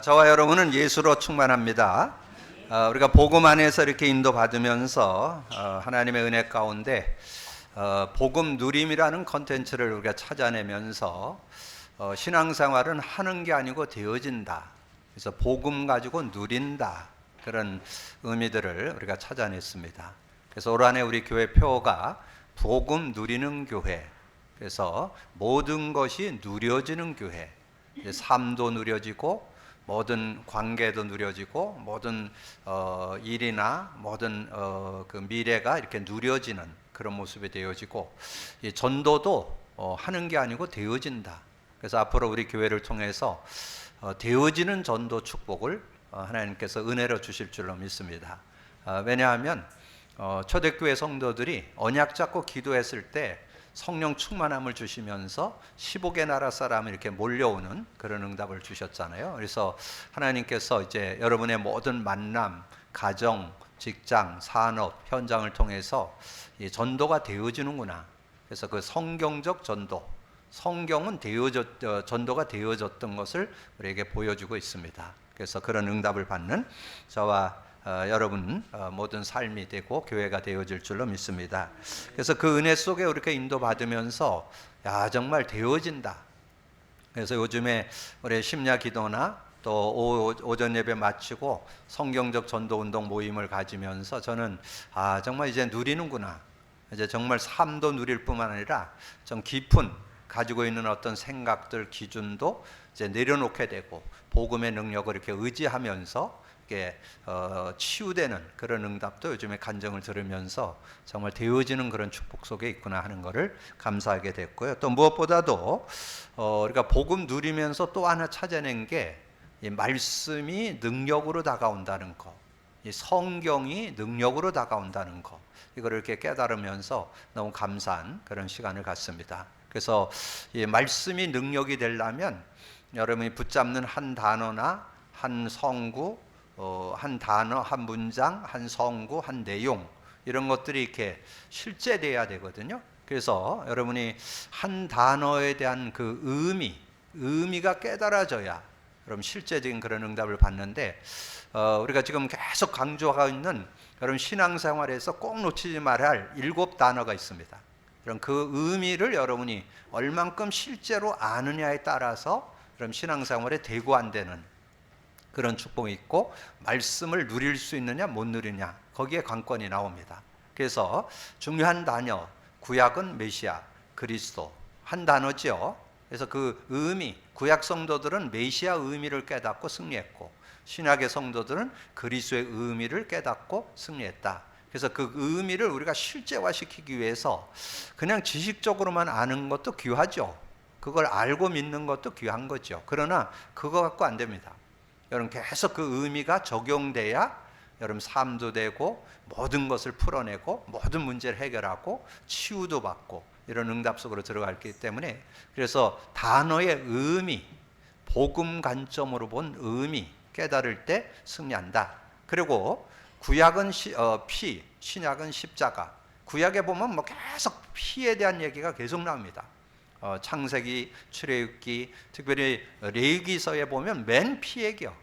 저와 여러분은 예수로 충만합니다. 우리가 복음 안에서 이렇게 인도받으면서 하나님의 은혜 가운데 복음 누림이라는 컨텐츠를 우리가 찾아내면서 신앙생활은 하는 게 아니고 되어진다. 그래서 복음 가지고 누린다. 그런 의미들을 우리가 찾아냈습니다. 그래서 올 한해 우리 교회 표어가 복음 누리는 교회. 그래서 모든 것이 누려지는 교회. 삶도 누려지고 모든 관계도 누려지고 모든 일이나 모든 그 미래가 이렇게 누려지는 그런 모습이 되어지고, 이 전도도 하는 게 아니고 되어진다. 그래서 앞으로 우리 교회를 통해서 되어지는 전도 축복을 하나님께서 은혜로 주실 줄로 믿습니다. 왜냐하면 초대교회 성도들이 언약 잡고 기도했을 때 성령 충만함을 주시면서 15개 나라 사람이 이렇게 몰려오는 그런 응답을 주셨잖아요. 그래서 하나님께서 이제 여러분의 모든 만남, 가정, 직장, 산업, 현장을 통해서 이 전도가 되어지는구나. 그래서 그 성경적 전도, 성경은 전도가 되어졌던 것을 우리에게 보여주고 있습니다. 그래서 그런 응답을 받는 저와 여러분 모든 삶이 되고 교회가 되어질 줄로 믿습니다. 그래서 그 은혜 속에 우리가 인도받으면서 정말 되어진다. 그래서 요즘에 우리 심야 기도나 또 오전 예배 마치고 성경적 전도 운동 모임을 가지면서 저는 정말 이제 누리는구나. 이제 정말 삶도 누릴 뿐만 아니라 좀 깊은 가지고 있는 어떤 생각들, 기준도 이제 내려놓게 되고 복음의 능력을 이렇게 의지하면서 치유되는 그런 응답도 요즘에 간증을 들으면서 정말 되어지는 그런 축복 속에 있구나 하는 것을 감사하게 됐고요. 또 무엇보다도 우리가 복음 누리면서 또 하나 찾아낸 게 이 말씀이 능력으로 다가온다는 것, 이 성경이 능력으로 다가온다는 것, 이거를 이렇게 깨달으면서 너무 감사한 그런 시간을 갖습니다. 그래서 이 말씀이 능력이 되려면 여러분이 붙잡는 한 단어나 한 성구, 한 단어, 한 문장, 한 성구, 한 내용, 이런 것들이 이렇게 실제돼야 되거든요. 그래서 여러분이 한 단어에 대한 그 의미가 깨달아져야 여러분 실제적인 그런 응답을 받는데, 우리가 지금 계속 강조하고 있는 여러분 신앙생활에서 꼭 놓치지 말아야 할 7 단어가 있습니다. 그럼 그 의미를 여러분이 얼만큼 실제로 아느냐에 따라서 그럼 신앙생활에 되고 안 되는 그런 축복이 있고, 말씀을 누릴 수 있느냐 못 누리냐 거기에 관건이 나옵니다. 그래서 중요한 단어, 구약은 메시아, 그리스도 한 단어죠. 그래서 그 의미, 구약 성도들은 메시아 의미를 깨닫고 승리했고, 신약의 성도들은 그리스도의 의미를 깨닫고 승리했다. 그래서 그 의미를 우리가 실제화시키기 위해서 그냥 지식적으로만 아는 것도 귀하죠. 그걸 알고 믿는 것도 귀한 거죠. 그러나 그거 갖고 안 됩니다. 여러분 계속 그 의미가 적용돼야 여러분 삶도 되고 모든 것을 풀어내고 모든 문제를 해결하고 치유도 받고 이런 응답 속으로 들어가기 때문에, 그래서 단어의 의미, 복음 관점으로 본 의미 깨달을 때 승리한다. 그리고 구약은 피, 신약은 십자가. 구약에 보면 뭐 계속 피에 대한 얘기가 계속 나옵니다. 창세기, 출애굽기, 특별히 레위기서에 보면 맨 피 얘기요.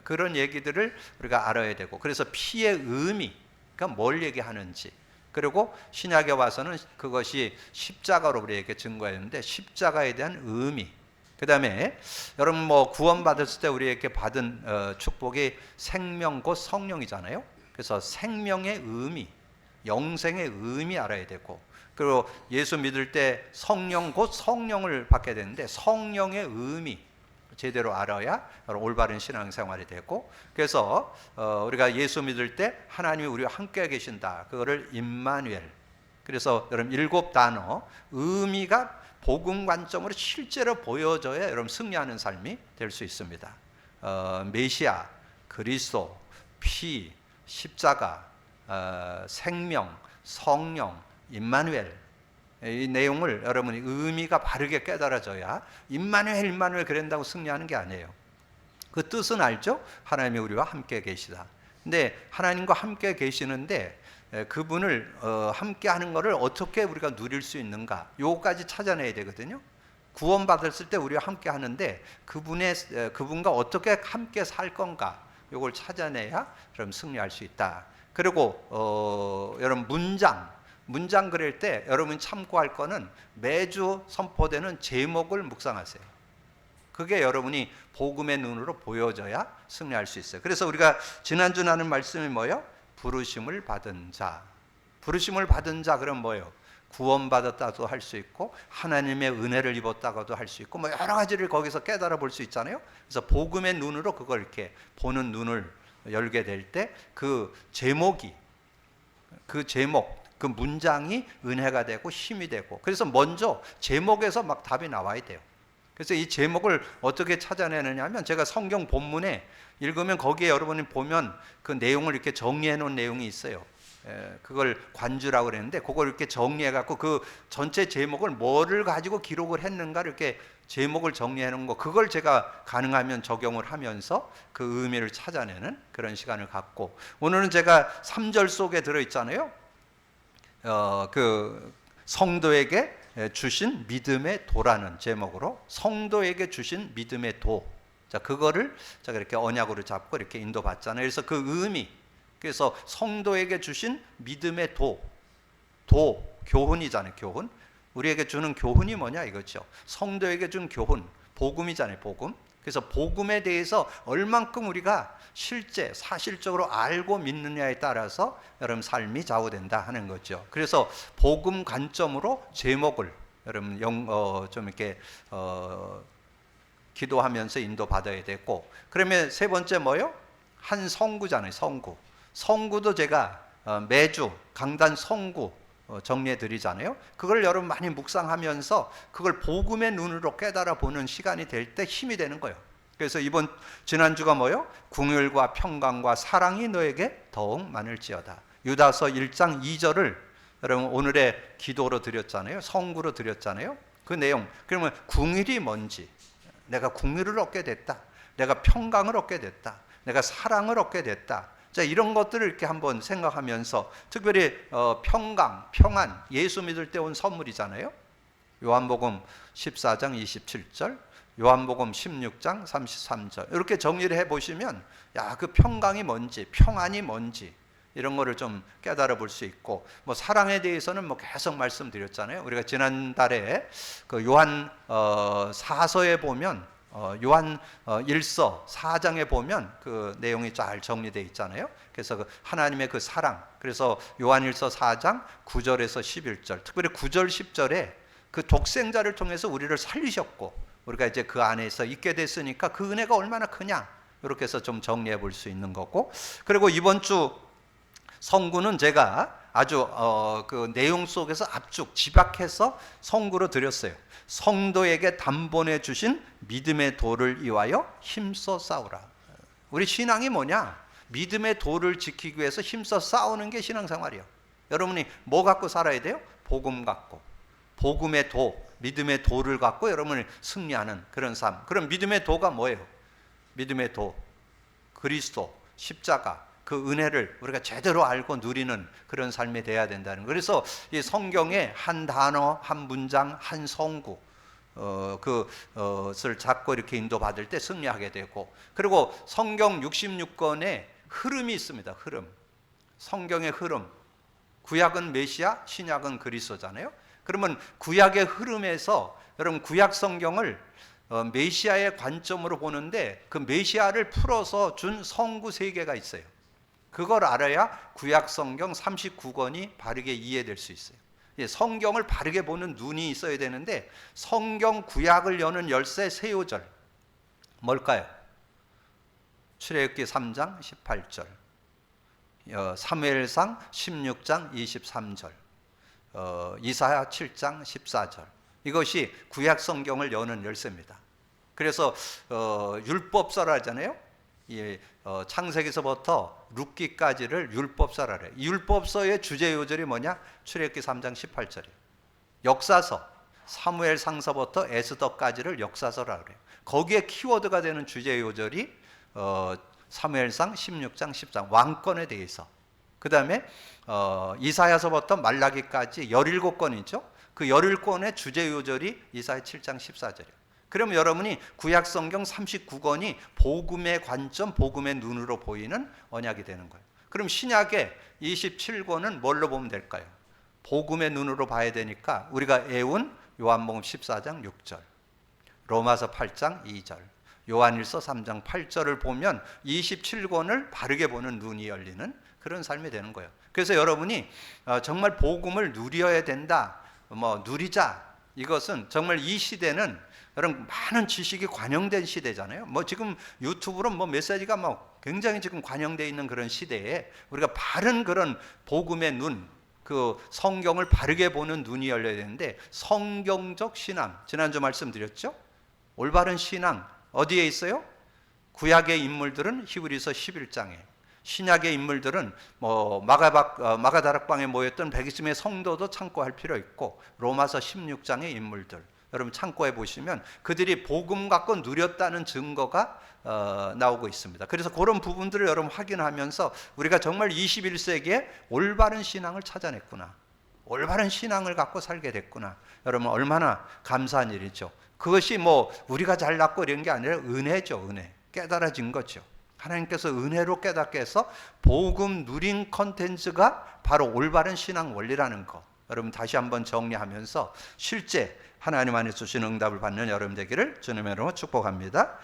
그런 얘기들을 우리가 알아야 되고, 그래서 피의 의미가 뭘 얘기하는지, 그리고 신약에 와서는 그것이 십자가로 우리에게 증거했는데 십자가에 대한 의미, 그 다음에 여러분 뭐 구원 받았을 때 우리에게 받은 축복이 생명 곧 성령이잖아요. 그래서 생명의 의미, 영생의 의미 알아야 되고, 그리고 예수 믿을 때 성령 곧 성령을 받게 되는데 성령의 의미 제대로 알아야 올바른 신앙생활이 되고, 그래서 우리가 예수 믿을 때 하나님이 우리와 함께 계신다. 그거를 임마누엘. 그래서 여러분 7 단어 의미가 복음 관점으로 실제로 보여져야 여러분 승리하는 삶이 될 수 있습니다. 메시아, 그리스도, 피, 십자가, 생명, 성령, 임마누엘, 이 내용을 여러분이 의미가 바르게 깨달아져야 임마누엘 그런다고 승리하는 게 아니에요. 그 뜻은 알죠? 하나님이 우리와 함께 계시다. 근데 하나님과 함께 계시는데 그분을 함께 하는 것을 어떻게 우리가 누릴 수 있는가, 요거까지 찾아내야 되거든요. 구원받았을 때 우리와 함께 하는데 그분과 어떻게 함께 살 건가, 이걸 찾아내야 그럼 승리할 수 있다. 그리고 여러분 문장 그릴 때 여러분이 참고할 거는 매주 선포되는 제목을 묵상하세요. 그게 여러분이 복음의 눈으로 보여져야 승리할 수 있어요. 그래서 우리가 지난주 나눈 말씀이 뭐예요? 부르심을 받은 자. 부르심을 받은 자 그럼 뭐예요? 구원받았다도 할 수 있고 하나님의 은혜를 입었다고도 할 수 있고 뭐 여러 가지를 거기서 깨달아 볼 수 있잖아요. 그래서 복음의 눈으로 그걸 이렇게 보는 눈을 열게 될 때 그 제목이, 그 문장이 은혜가 되고 힘이 되고, 그래서 먼저 제목에서 막 답이 나와야 돼요. 그래서 이 제목을 어떻게 찾아내느냐 하면, 제가 성경 본문에 읽으면 거기에 여러분이 보면 그 내용을 이렇게 정리해 놓은 내용이 있어요. 그걸 관주라고 그랬는데 그걸 이렇게 정리해 갖고 그 전체 제목을 뭐를 가지고 기록을 했는가 이렇게 제목을 정리해 놓은 거, 그걸 제가 가능하면 적용을 하면서 그 의미를 찾아내는 그런 시간을 갖고, 오늘은 제가 3절 속에 들어 있잖아요. 그 성도에게 주신 믿음의 도라는 제목으로, 성도에게 주신 믿음의 도. 자, 그거를 제가 이렇게 언약으로 잡고 이렇게 인도받잖아요. 그래서 그 의미, 그래서 성도에게 주신 믿음의 도, 교훈이잖아요. 교훈. 우리에게 주는 교훈이 뭐냐 이거죠. 성도에게 준 교훈, 복음이잖아요. 복음. 그래서 복음에 대해서 얼만큼 우리가 실제 사실적으로 알고 믿느냐에 따라서 여러분 삶이 좌우된다 하는 거죠. 그래서 복음 관점으로 제목을 여러분 좀 이렇게 기도하면서 인도받아야 되고, 그러면 세 번째 뭐요? 한 성구잖아요. 성구도 제가 매주 강단 성구 정리해 드리잖아요. 그걸 여러분 많이 묵상하면서 그걸 복음의 눈으로 깨달아 보는 시간이 될 때 힘이 되는 거예요. 그래서 지난주가 뭐요? 궁율과 평강과 사랑이 너에게 더욱 많을지어다. 유다서 1장 2절을 여러분 오늘의 기도로 드렸잖아요. 성구로 드렸잖아요. 그 내용, 그러면 궁율이 뭔지, 내가 궁율을 얻게 됐다, 내가 평강을 얻게 됐다, 내가 사랑을 얻게 됐다. 자, 이런 것들을 이렇게 한번 생각하면서, 특별히 평강, 평안, 예수 믿을 때 온 선물이잖아요. 요한복음 14장 27절, 요한복음 16장 33절 이렇게 정리를 해보시면, 야, 그 평강이 뭔지, 평안이 뭔지 이런 거를 좀 깨달아 볼 수 있고, 뭐 사랑에 대해서는 뭐 계속 말씀드렸잖아요. 우리가 지난달에 그 요한 사서에 보면, 요한 1서 4장에 보면 그 내용이 잘 정리되어 있잖아요. 그래서 그 하나님의 그 사랑, 그래서 요한 1서 4장 9절에서 11절, 특별히 9절 10절에 그 독생자를 통해서 우리를 살리셨고 우리가 이제 그 안에서 있게 됐으니까 그 은혜가 얼마나 크냐, 이렇게 해서 좀 정리해 볼 수 있는 거고, 그리고 이번 주 성구는 제가 아주 그 내용 속에서 압축 집약해서 성구로 드렸어요. 성도에게 단번에 주신 믿음의 도를 이하여 힘써 싸우라. 우리 신앙이 뭐냐? 믿음의 도를 지키기 위해서 힘써 싸우는 게 신앙생활이에요. 여러분이 뭐 갖고 살아야 돼요? 복음 갖고, 복음의 도, 믿음의 도를 갖고 여러분이 승리하는 그런 삶. 그럼 믿음의 도가 뭐예요? 믿음의 도, 그리스도, 십자가, 그 은혜를 우리가 제대로 알고 누리는 그런 삶이 돼야 된다는 거예요. 그래서 이 성경의 한 단어, 한 문장, 한 성구 그것을 잡고 이렇게 인도받을 때 승리하게 되고, 그리고 성경 66권의 흐름이 있습니다. 흐름, 성경의 흐름. 구약은 메시아, 신약은 그리스도잖아요. 그러면 구약의 흐름에서 여러분 구약 성경을 메시아의 관점으로 보는데, 그 메시아를 풀어서 준 성구 3개가 있어요. 그걸 알아야 구약 성경 39권이 바르게 이해될 수 있어요. 성경을 바르게 보는 눈이 있어야 되는데, 성경 구약을 여는 열쇠 세 요절 뭘까요? 출애굽기 3장 18절, 사무엘상 16장 23절, 이사야 7장 14절. 이것이 구약 성경을 여는 열쇠입니다. 그래서 율법서라 하잖아요. 창세기서부터 룻기까지를 율법서라 그래요. 율법서의 주제 요절이 뭐냐? 출애굽기 3장 18절이에요. 역사서, 사무엘상서부터 에스더까지를 역사서라 그래요. 거기에 키워드가 되는 주제 요절이 사무엘상 16장 14장 왕권에 대해서, 그 다음에 이사야서부터 말라기까지 17권이죠. 그 열흘권의 주제 요절이 이사야 7장 14절이에요. 그럼 여러분이 구약 성경 39권이 복음의 관점, 복음의 눈으로 보이는 언약이 되는 거예요. 그럼 신약의 27권은 뭘로 보면 될까요? 복음의 눈으로 봐야 되니까 우리가 애운 요한복음 14장 6절, 로마서 8장 2절, 요한일서 3장 8절을 보면 27권을 바르게 보는 눈이 열리는 그런 삶이 되는 거예요. 그래서 여러분이 정말 복음을 누려야 된다, 누리자, 이것은 정말 이 시대는 여러분 많은 지식이 관영된 시대잖아요. 지금 유튜브로 메시지가 굉장히 지금 관영되어 있는 그런 시대에 우리가 바른 그런 복음의 눈, 그 성경을 바르게 보는 눈이 열려야 되는데, 성경적 신앙, 지난주 말씀드렸죠? 올바른 신앙 어디에 있어요? 구약의 인물들은 히브리서 11장에, 신약의 인물들은 마가다락방에 모였던 120명의 성도도 참고할 필요 있고, 로마서 16장의 인물들 여러분 참고해 보시면 그들이 복음 갖고 누렸다는 증거가 나오고 있습니다. 그래서 그런 부분들을 여러분 확인하면서 우리가 정말 21세기에 올바른 신앙을 찾아냈구나, 올바른 신앙을 갖고 살게 됐구나, 여러분 얼마나 감사한 일이죠. 그것이 우리가 잘났고 이런 게 아니라 은혜죠. 은혜, 깨달아진 거죠. 하나님께서 은혜로 깨닫게 해서 복음 누린 컨텐츠가 바로 올바른 신앙 원리라는 거, 여러분 다시 한번 정리하면서 실제 하나님 안에 주신 응답을 받는 여러분 되기를 주님의 이름으로 축복합니다.